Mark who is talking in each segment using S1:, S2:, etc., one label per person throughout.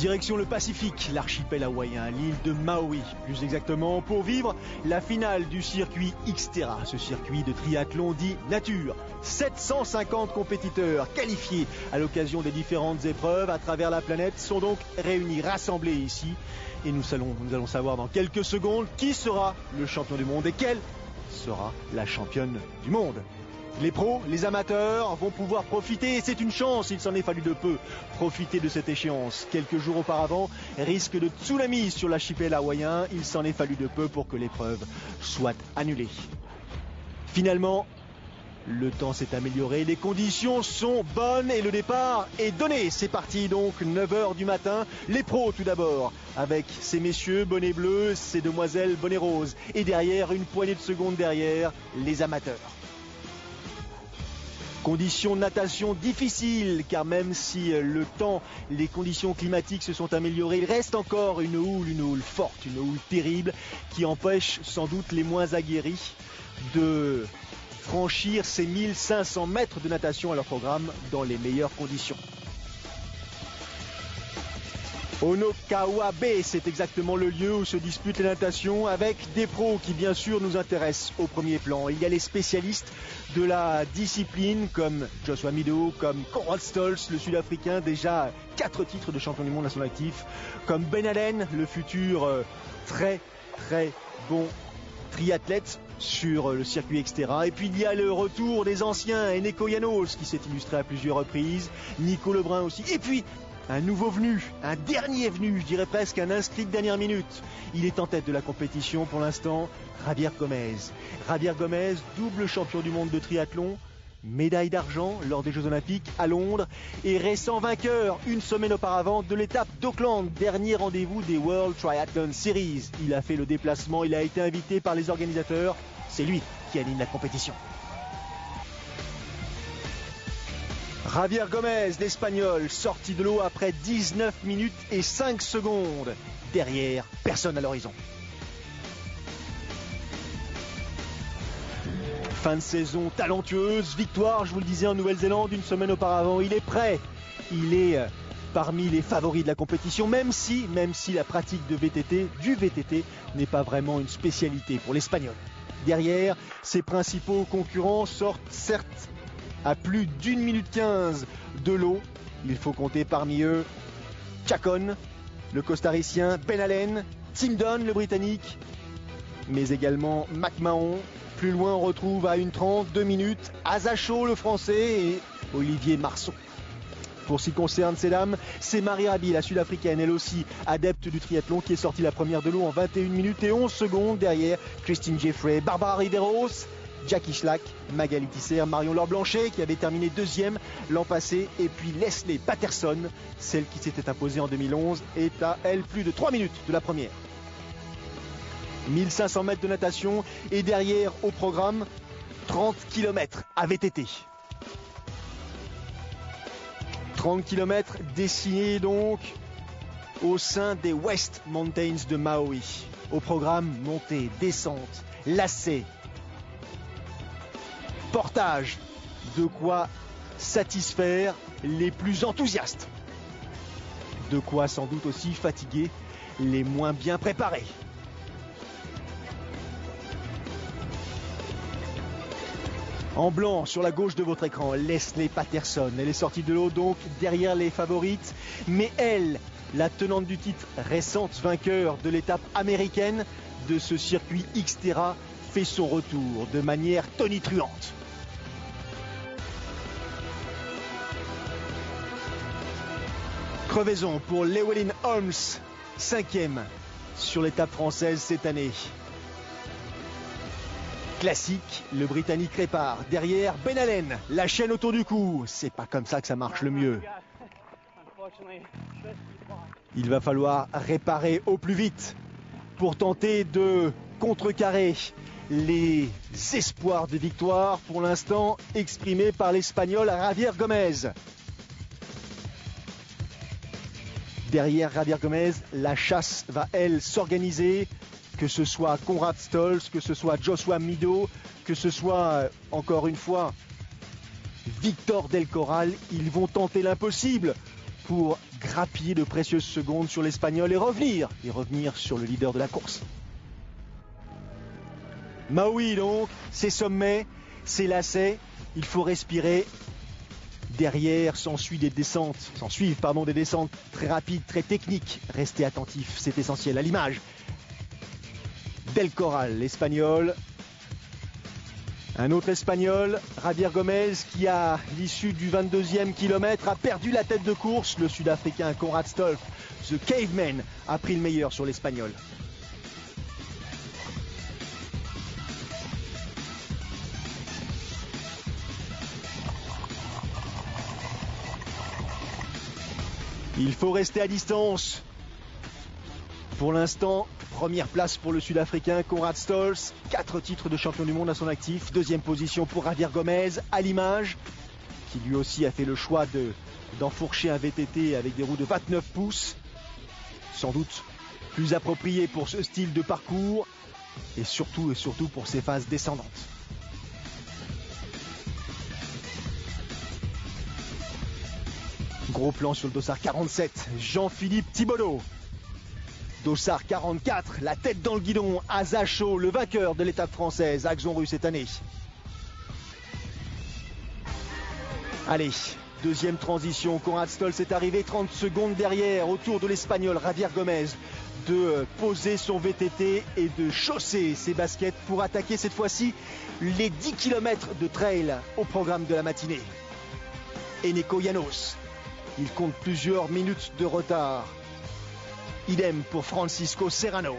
S1: Direction le Pacifique, l'archipel hawaïen, l'île de Maui, plus exactement, pour vivre la finale du circuit Xterra, ce circuit de triathlon dit nature. 750 compétiteurs qualifiés à l'occasion des différentes épreuves à travers la planète sont donc réunis, rassemblés ici. Et nous allons savoir dans quelques secondes qui sera le champion du monde et quelle sera la championne du monde. Les pros, les amateurs vont pouvoir profiter, et c'est une chance, il s'en est fallu de peu, profiter de cette échéance. Quelques jours auparavant, risque de tsunami sur l'archipel hawaïen, il s'en est fallu de peu pour que l'épreuve soit annulée. Finalement, le temps s'est amélioré, les conditions sont bonnes et le départ est donné. C'est parti donc, 9h du matin, les pros tout d'abord, avec ces messieurs bonnets bleus, ces demoiselles bonnets roses, et derrière, une poignée de secondes derrière, les amateurs. Conditions de natation difficiles, car même si le temps, les conditions climatiques se sont améliorées, il reste encore une houle forte, une houle terrible, qui empêche sans doute les moins aguerris de franchir ces 1500 mètres de natation à leur programme dans les meilleures conditions. Onokawa Bay, c'est exactement le lieu où se disputent les natations avec des pros qui bien sûr nous intéressent au premier plan. Il y a les spécialistes de la discipline comme Joshua Mido, comme Conrad Stolz, le Sud-Africain, déjà 4 titres de champion du monde à son actif, comme Ben Allen, le futur très bon triathlète sur le circuit Xterra. Et puis il y a le retour des anciens, Eneko Janos qui s'est illustré à plusieurs reprises, Nico Lebrun aussi, et puis un nouveau venu, un dernier venu, je dirais presque un inscrit de dernière minute. Il est en tête de la compétition pour l'instant, Javier Gomez. Javier Gomez, double champion du monde de triathlon, médaille d'argent lors des Jeux Olympiques à Londres et récent vainqueur une semaine auparavant de l'étape d'Auckland, dernier rendez-vous des World Triathlon Series. Il a fait le déplacement, il a été invité par les organisateurs, c'est lui qui anime la compétition. Javier Gomez, l'Espagnol, sorti de l'eau après 19 minutes et 5 secondes. Derrière, personne à l'horizon. Fin de saison talentueuse, victoire, je vous le disais, en Nouvelle-Zélande une semaine auparavant. Il est prêt, il est parmi les favoris de la compétition, même si la pratique du VTT n'est pas vraiment une spécialité pour l'Espagnol. Derrière, ses principaux concurrents sortent certes à plus d'1 minute 15 de l'eau. Il faut compter parmi eux Chacon, le costaricien, Ben Allen, Tim Dunn, le britannique, mais également McMahon. Plus loin, on retrouve à 1:30, 2 minutes, Azacho, le français, et Olivier Marceau. Pour ce qui concerne ces dames, c'est Marie Rabi, la sud-africaine, elle aussi adepte du triathlon, qui est sortie la première de l'eau en 21 minutes et 11 secondes. Derrière, Christine Jeffrey, Barbara Riveros, Jackie Schlack, Magali Tisser, Marion Laure-Blanchet qui avait terminé deuxième l'an passé, et puis Leslie Patterson, celle qui s'était imposée en 2011, est à elle plus de 3 minutes de la première. 1500 mètres de natation et derrière au programme 30 km à VTT. 30 km dessinés donc au sein des West Mountains de Maui. Au programme montée, descente, lacet, portage, de quoi satisfaire les plus enthousiastes. De quoi sans doute aussi fatiguer les moins bien préparés. En blanc, sur la gauche de votre écran, Leslie Patterson. Elle est sortie de l'eau donc derrière les favorites. Mais elle, la tenante du titre, récente vainqueur de l'étape américaine de ce circuit Xterra, fait son retour de manière tonitruante. Crevaison pour Llewellyn Holmes, 5e sur l'étape française cette année. Classique, le Britannique répare. Derrière, Ben Allen, la chaîne autour du cou. C'est pas comme ça que ça marche le mieux. Il va falloir réparer au plus vite pour tenter de contrecarrer les espoirs de victoire pour l'instant exprimés par l'Espagnol Javier Gomez. Derrière Javier Gomez, la chasse va, elle, s'organiser. Que ce soit Conrad Stolz, que ce soit Joshua Mido, que ce soit, encore une fois, Victor Del Corral, ils vont tenter l'impossible pour grappiller de précieuses secondes sur l'Espagnol et revenir sur le leader de la course. Maui donc, ses sommets, ses lacets, il faut respirer. Derrière s'ensuivent des descentes très rapides, très techniques. Restez attentifs, c'est essentiel. À l'image Del Corral, l'Espagnol. Un autre Espagnol, Javier Gomez, qui à l'issue du 22e kilomètre a perdu la tête de course. Le Sud-Africain Conrad Stolf, The Caveman, a pris le meilleur sur l'Espagnol. Il faut rester à distance. Pour l'instant, première place pour le Sud-Africain Conrad Stolz. 4 titres de champion du monde à son actif. Deuxième position pour Javier Gomez, à l'image, qui lui aussi a fait le choix d'enfourcher un VTT avec des roues de 29 pouces. Sans doute plus approprié pour ce style de parcours et surtout pour ses phases descendantes. Gros plan sur le dossard 47, Jean-Philippe Thibodeau. Dossard 44, la tête dans le guidon, Azacho, le vainqueur de l'étape française, Axon-Rue cette année. Allez, deuxième transition, Conrad Stolz est arrivé 30 secondes derrière, autour de l'Espagnol Javier Gomez, de poser son VTT et de chausser ses baskets pour attaquer cette fois-ci les 10 km de trail au programme de la matinée. Eneko Llanos. Il compte plusieurs minutes de retard. Idem pour Francisco Serrano.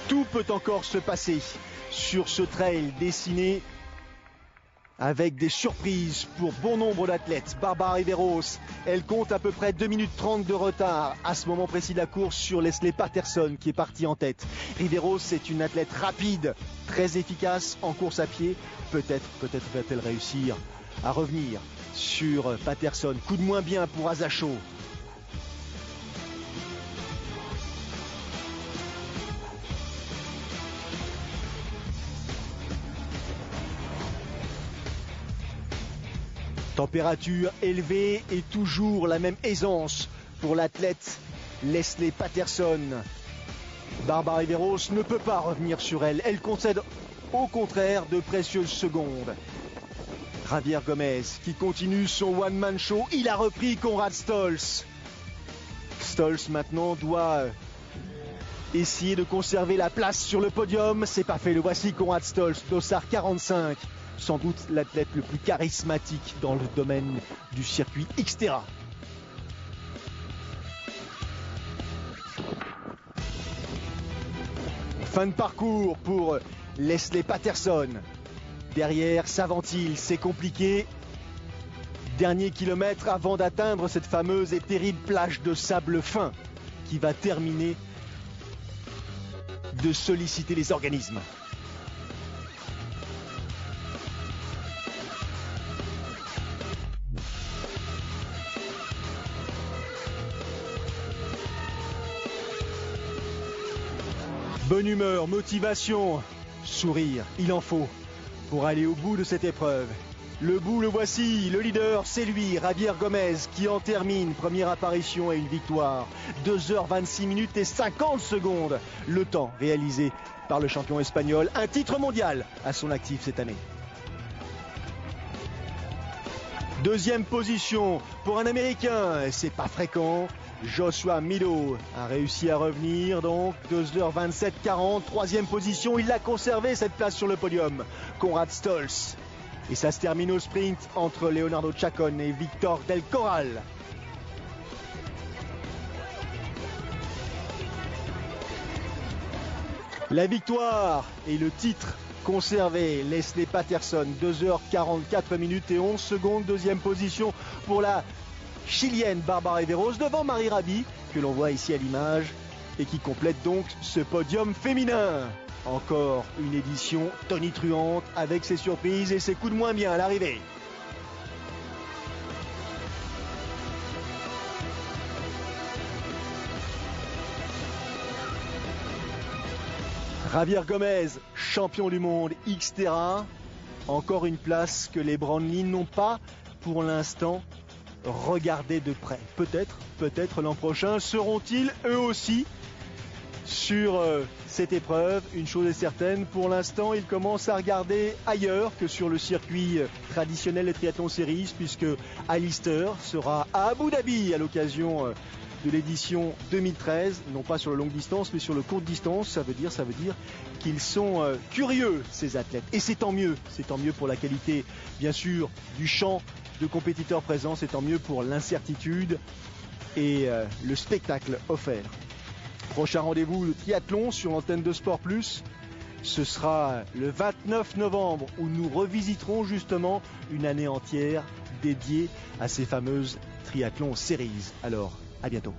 S1: Tout peut encore se passer sur ce trail dessiné avec des surprises pour bon nombre d'athlètes. Barbara Riveros, elle compte à peu près 2 minutes 30 de retard à ce moment précis de la course sur Leslie Patterson qui est parti en tête. Riveros est une athlète rapide, très efficace en course à pied. Peut-être va-t-elle réussir à revenir sur Patterson. Coup de moins bien pour Azacho. Température élevée et toujours la même aisance pour l'athlète Leslie Patterson. Barbara Riveros ne peut pas revenir sur elle. Elle concède au contraire de précieuses secondes. Javier Gomez qui continue son one-man show. Il a repris Conrad Stolz. Stolz maintenant doit essayer de conserver la place sur le podium. C'est pas fait. Le voici Conrad Stolz, dossard 45. Sans doute l'athlète le plus charismatique dans le domaine du circuit Xterra. Fin de parcours pour Leslie Patterson. Derrière, s'avance-t-il, c'est compliqué. Dernier kilomètre avant d'atteindre cette fameuse et terrible plage de sable fin qui va terminer de solliciter les organismes. Bonne humeur, motivation, sourire, il en faut pour aller au bout de cette épreuve. Le bout, le voici, le leader, c'est lui, Javier Gomez, qui en termine. Première apparition et une victoire. 2h26 minutes et 50 secondes. Le temps réalisé par le champion espagnol. Un titre mondial à son actif cette année. Deuxième position pour un Américain, c'est pas fréquent. Joshua Meadow a réussi à revenir, donc 2h27-40. Troisième position, il a conservé cette place sur le podium. Conrad Stolz. Et ça se termine au sprint entre Leonardo Chacon et Victor Del Corral. La victoire et le titre conservé. Leslie Patterson, 2h44 minutes et 11 secondes. Deuxième position pour la chilienne Barbara Riveros devant Marie Rabi, que l'on voit ici à l'image, et qui complète donc ce podium féminin. Encore une édition tonitruante avec ses surprises et ses coups de moins bien à l'arrivée. Javier Gomez, champion du monde Xterra. Encore une place que les Brownlee n'ont pas pour l'instant regarder de près. Peut-être l'an prochain seront-ils eux aussi sur cette épreuve. Une chose est certaine, pour l'instant, ils commencent à regarder ailleurs que sur le circuit traditionnel des triathlons series, puisque Alistair sera à Abu Dhabi à l'occasion de l'édition 2013, non pas sur le longue distance mais sur le courte distance. Ça veut dire qu'ils sont curieux, ces athlètes, et c'est tant mieux pour la qualité bien sûr du champ de compétiteurs présents, c'est tant mieux pour l'incertitude et le spectacle offert. Prochain rendez-vous de triathlon sur l'antenne de Sport Plus, ce sera le 29 novembre où nous revisiterons justement une année entière dédiée à ces fameuses triathlons series. Alors, à bientôt.